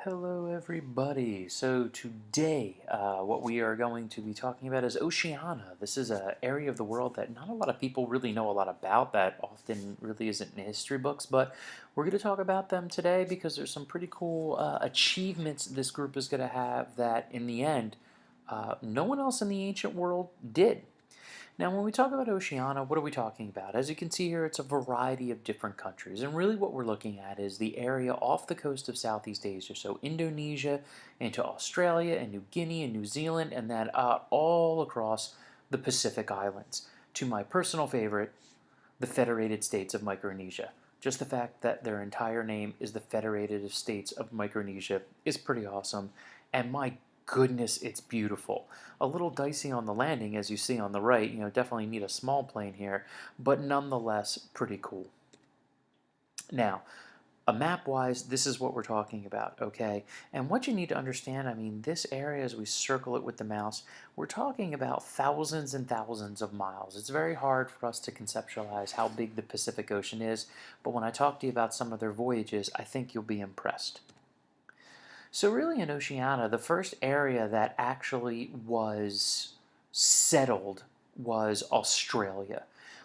Hello, everybody. So today, what we are going to be talking about is Oceania. This is an area of the world that not a lot of people really know a lot about, that often really isn't in history books, but we're going to talk about them today because there's some pretty cool achievements this group is going to have that, in the end, no one else in the ancient world did. Now, when we talk about Oceania, what are we talking about? As you can see here, it's a variety of different countries, and really what we're looking at is the area off the coast of Southeast Asia, so Indonesia into Australia and New Guinea and New Zealand, and then all across the Pacific Islands. To my personal favorite, the Federated States of Micronesia. Just the fact that their entire name is the Federated States of Micronesia is pretty awesome, and my goodness, it's beautiful. A little dicey on the landing, as you see on the right. Definitely need a small plane here, but nonetheless, pretty cool. Now, map-wise, this is what we're talking about, okay? And what you need to understand, this area, as we circle it with the mouse, we're talking about thousands and thousands of miles. It's very hard for us to conceptualize how big the Pacific Ocean is, but when I talk to you about some of their voyages, I think you'll be impressed. So really in Oceania, the first area that actually was settled was Australia.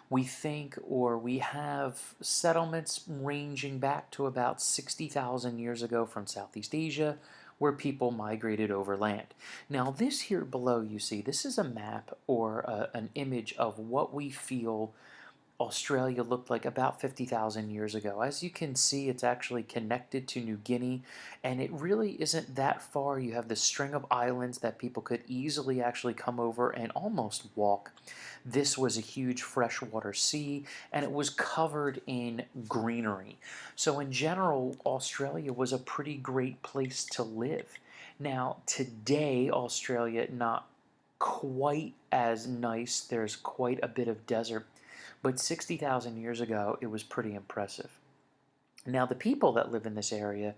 We think, or we have settlements ranging back to about 60,000 years ago from Southeast Asia, where people migrated overland. Now this here below you see, this is a map or an image of what we feel Australia looked like about 50,000 years ago. As you can see, it's actually connected to New Guinea, and it really isn't that far. You have this string of islands that people could easily actually come over and almost walk. This was a huge freshwater sea, and it was covered in greenery. So in general, Australia was a pretty great place to live. Now, today, Australia, not quite as nice. There's quite a bit of desert, but 60,000 years ago, it was pretty impressive. Now, the people that live in this area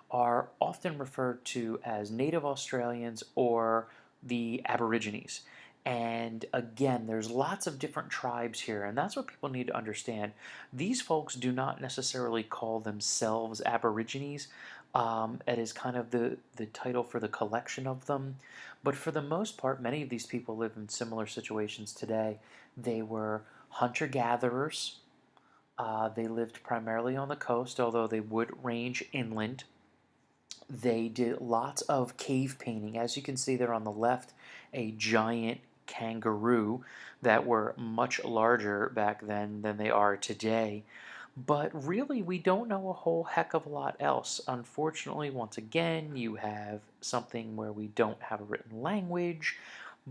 are often referred to as Native Australians or the Aborigines. And again, there's lots of different tribes here, and that's what people need to understand. These folks do not necessarily call themselves Aborigines. It is kind of the title for the collection of them. But for the most part, many of these people live in similar situations today. They were hunter-gatherers. They lived primarily on the coast, although they would range inland. They did lots of cave painting. As you can see there on the left, a giant kangaroo that were much larger back then than they are today. But really, we don't know a whole heck of a lot else. Unfortunately, once again, you have something where we don't have a written language,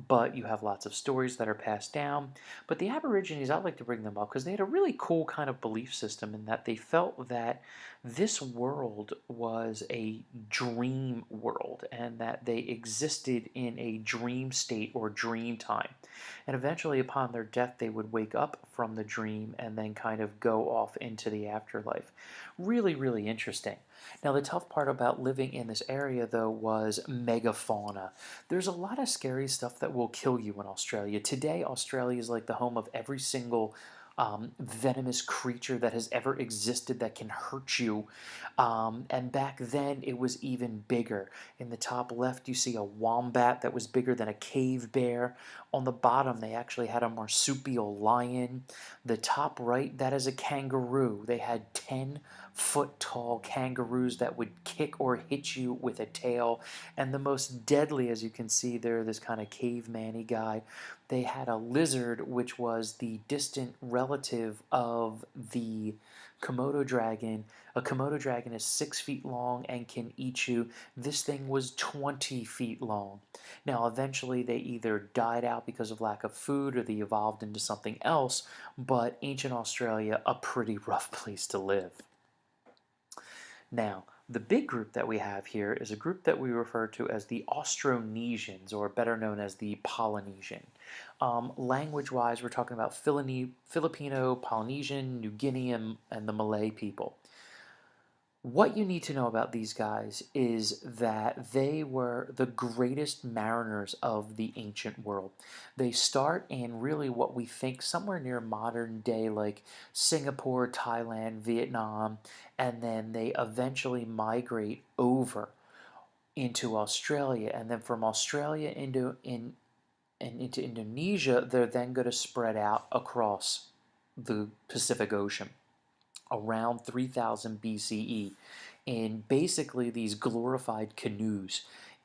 but you have lots of stories that are passed down. But the Aborigines, I like to bring them up because they had a really cool kind of belief system in that they felt that this world was a dream world and that they existed in a dream state or dream time. And eventually, upon their death, they would wake up from the dream and then kind of go off into the afterlife. Really, really interesting. Now, the tough part about living in this area, though, was megafauna. There's a lot of scary stuff that will kill you in Australia. Today, Australia is like the home of every single venomous creature that has ever existed that can hurt you. And back then, it was even bigger. In the top left, you see a wombat that was bigger than a cave bear. On the bottom, they actually had a marsupial lion. The top right, that is a kangaroo. They had 10-foot tall kangaroos that would kick or hit you with a tail. And the most deadly, as you can see there, this kind of caveman-y guy, they had a lizard, which was the distant relative of the Komodo dragon. A Komodo dragon is 6 feet long and can eat you. This thing was 20 feet long. Now, eventually, they either died out because of lack of food or they evolved into something else, but ancient Australia, a pretty rough place to live. Now, the big group that we have here is a group that we refer to as the Austronesians, or better known as the Polynesian. Language-wise, we're talking about Filipino, Polynesian, New Guinean, and the Malay people. What you need to know about these guys is that they were the greatest mariners of the ancient world. They start in really what we think somewhere near modern day, like Singapore, Thailand, Vietnam, and then they eventually migrate over. into Australia, and then from Australia into Indonesia, they're then going to spread out across the Pacific Ocean around 3000 BCE in basically these glorified canoes,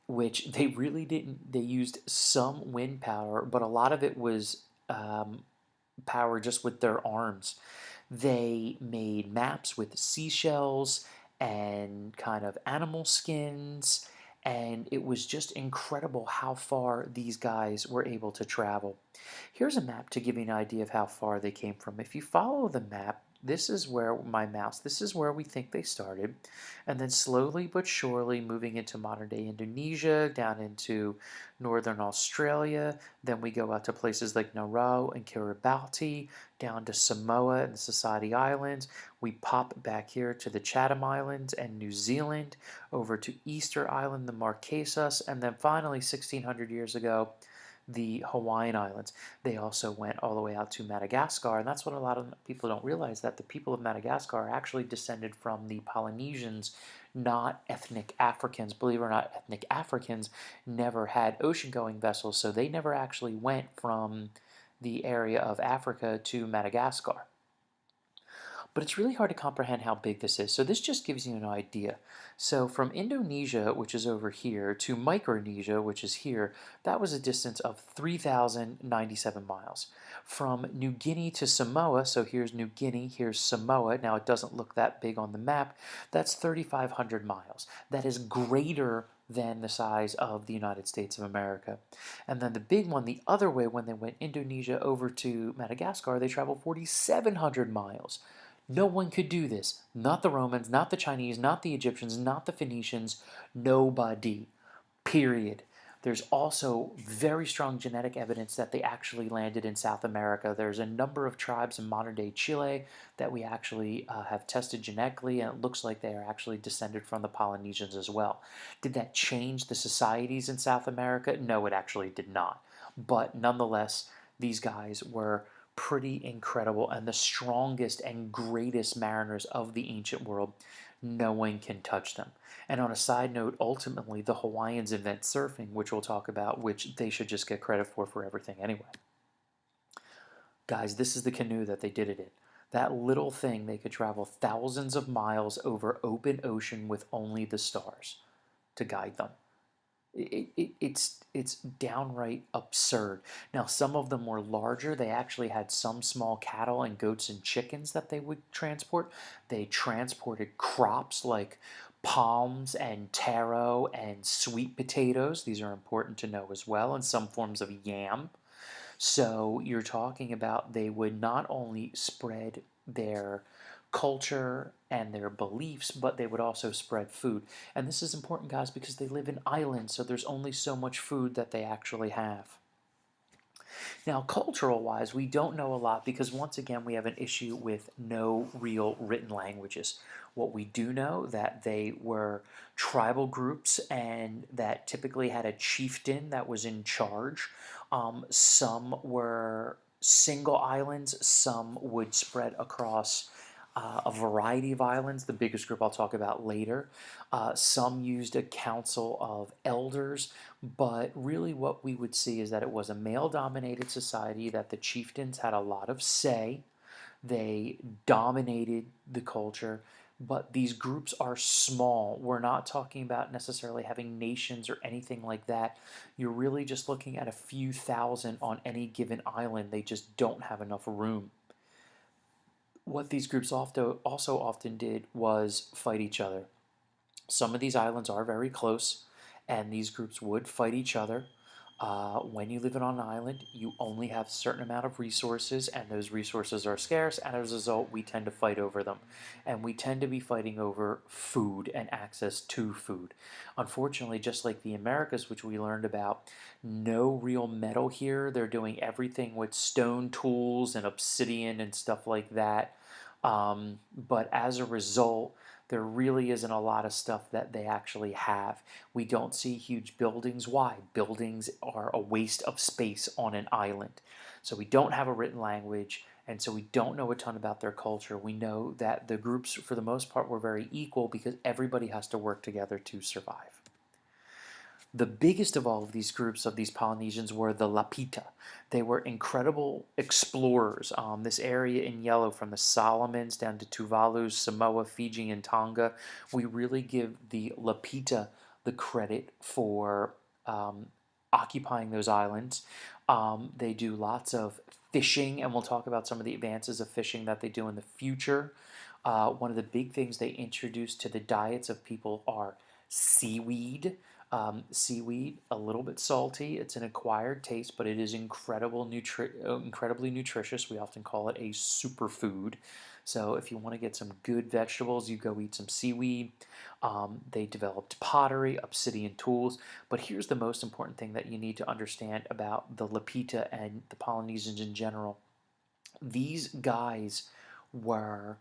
which they really didn't. They used some wind power, but a lot of it was power just with their arms. They made maps with seashells and kind of animal skins, and it was just incredible how far these guys were able to travel. Here's a map to give you an idea of how far they came from. If you follow the map, this is where my mouse, this is where we think they started, and then slowly but surely moving into modern day Indonesia, down into northern Australia, then we go out to places like Nauru and Kiribati, down to Samoa and the Society Islands. We pop back here to the Chatham Islands and New Zealand, over to Easter Island, the Marquesas, and then finally 1600 years ago, the Hawaiian Islands. They also went all the way out to Madagascar, and that's what a lot of people don't realize, that the people of Madagascar are actually descended from the Polynesians, not ethnic Africans. Believe it or not, ethnic Africans never had ocean-going vessels, so they never actually went from the area of Africa to Madagascar. But it's really hard to comprehend how big this is. So this just gives you an idea. So from Indonesia, which is over here, to Micronesia, which is here, that was a distance of 3,097 miles. From New Guinea to Samoa, so here's New Guinea, here's Samoa. Now it doesn't look that big on the map. That's 3,500 miles. That is greater than the size of the United States of America. And then the big one, the other way, when they went Indonesia over to Madagascar, they traveled 4,700 miles. No one could do this. Not the Romans, not the Chinese, not the Egyptians, not the Phoenicians. Nobody. Period. There's also very strong genetic evidence that they actually landed in South America. There's a number of tribes in modern day Chile that we actually have tested genetically, and it looks like they are actually descended from the Polynesians as well. Did that change the societies in South America? No, it actually did not. But nonetheless, these guys were pretty incredible and the strongest and greatest mariners of the ancient world. No one can touch them. And on a side note, ultimately, the Hawaiians invent surfing, which we'll talk about, which they should just get credit for everything anyway. Guys, this is the canoe that they did it in. That little thing, they could travel thousands of miles over open ocean with only the stars to guide them. It's downright absurd. Now, some of them were larger. They actually had some small cattle and goats and chickens that they would transport. They transported crops like palms and taro and sweet potatoes. These are important to know as well, and some forms of yam. So you're talking about they would not only spread their culture and their beliefs, but they would also spread food. And this is important, guys, because they live in islands, so there's only so much food that they actually have. Now, cultural wise, we don't know a lot because once again we have an issue with no real written languages. What we do know that they were tribal groups and that typically had a chieftain that was in charge. Some were single islands, some would spread across a variety of islands, the biggest group I'll talk about later. Some used a council of elders, but really what we would see is that it was a male-dominated society, that the chieftains had a lot of say. They dominated the culture, but these groups are small. We're not talking about necessarily having nations or anything like that. You're really just looking at a few thousand on any given island. They just don't have enough room. What these groups also often did was fight each other. Some of these islands are very close, and these groups would fight each other. When you live on an island, you only have a certain amount of resources, and those resources are scarce, and as a result, we tend to fight over them. And we tend to be fighting over food and access to food. Unfortunately, just like the Americas, which we learned about, no real metal here. They're doing everything with stone tools and obsidian and stuff like that. But as a result, there really isn't a lot of stuff that they actually have. We don't see huge buildings. Why? Buildings are a waste of space on an island. So we don't have a written language, and so we don't know a ton about their culture. We know that the groups, for the most part, were very equal because everybody has to work together to survive. The biggest of all of these groups of these Polynesians were the Lapita. They were incredible explorers. This area in yellow, from the Solomons down to Tuvalu, Samoa, Fiji, and Tonga, we really give the Lapita the credit for occupying those islands. They do lots of fishing, and we'll talk about some of the advances of fishing that they do in the future. One of the big things they introduce to the diets of people are seaweed. Seaweed, a little bit salty. It's an acquired taste, but it is incredibly nutritious. We often call it a superfood. So if you want to get some good vegetables, you go eat some seaweed. They developed pottery, obsidian tools. But here's the most important thing that you need to understand about the Lapita and the Polynesians in general. These guys were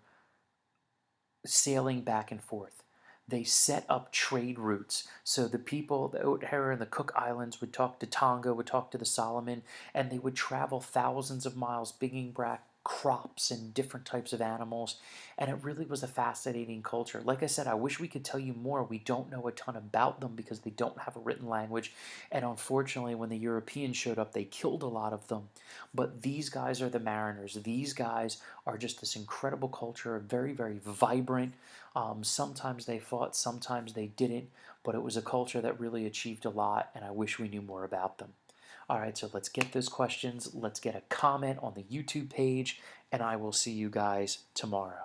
sailing back and forth. They set up trade routes. So the people, the Otaheira and the Cook Islands, would talk to Tonga, would talk to the Solomon, and they would travel thousands of miles bringing back crops and different types of animals. And it really was a fascinating culture. Like I said, I wish we could tell you more. We don't know a ton about them because they don't have a written language. And unfortunately, when the Europeans showed up, they killed a lot of them. But these guys are the mariners. These guys are just this incredible culture, very, very vibrant. Sometimes they fought, sometimes they didn't, but it was a culture that really achieved a lot, and I wish we knew more about them. All right, so let's get those questions. Let's get a comment on the YouTube page, and I will see you guys tomorrow.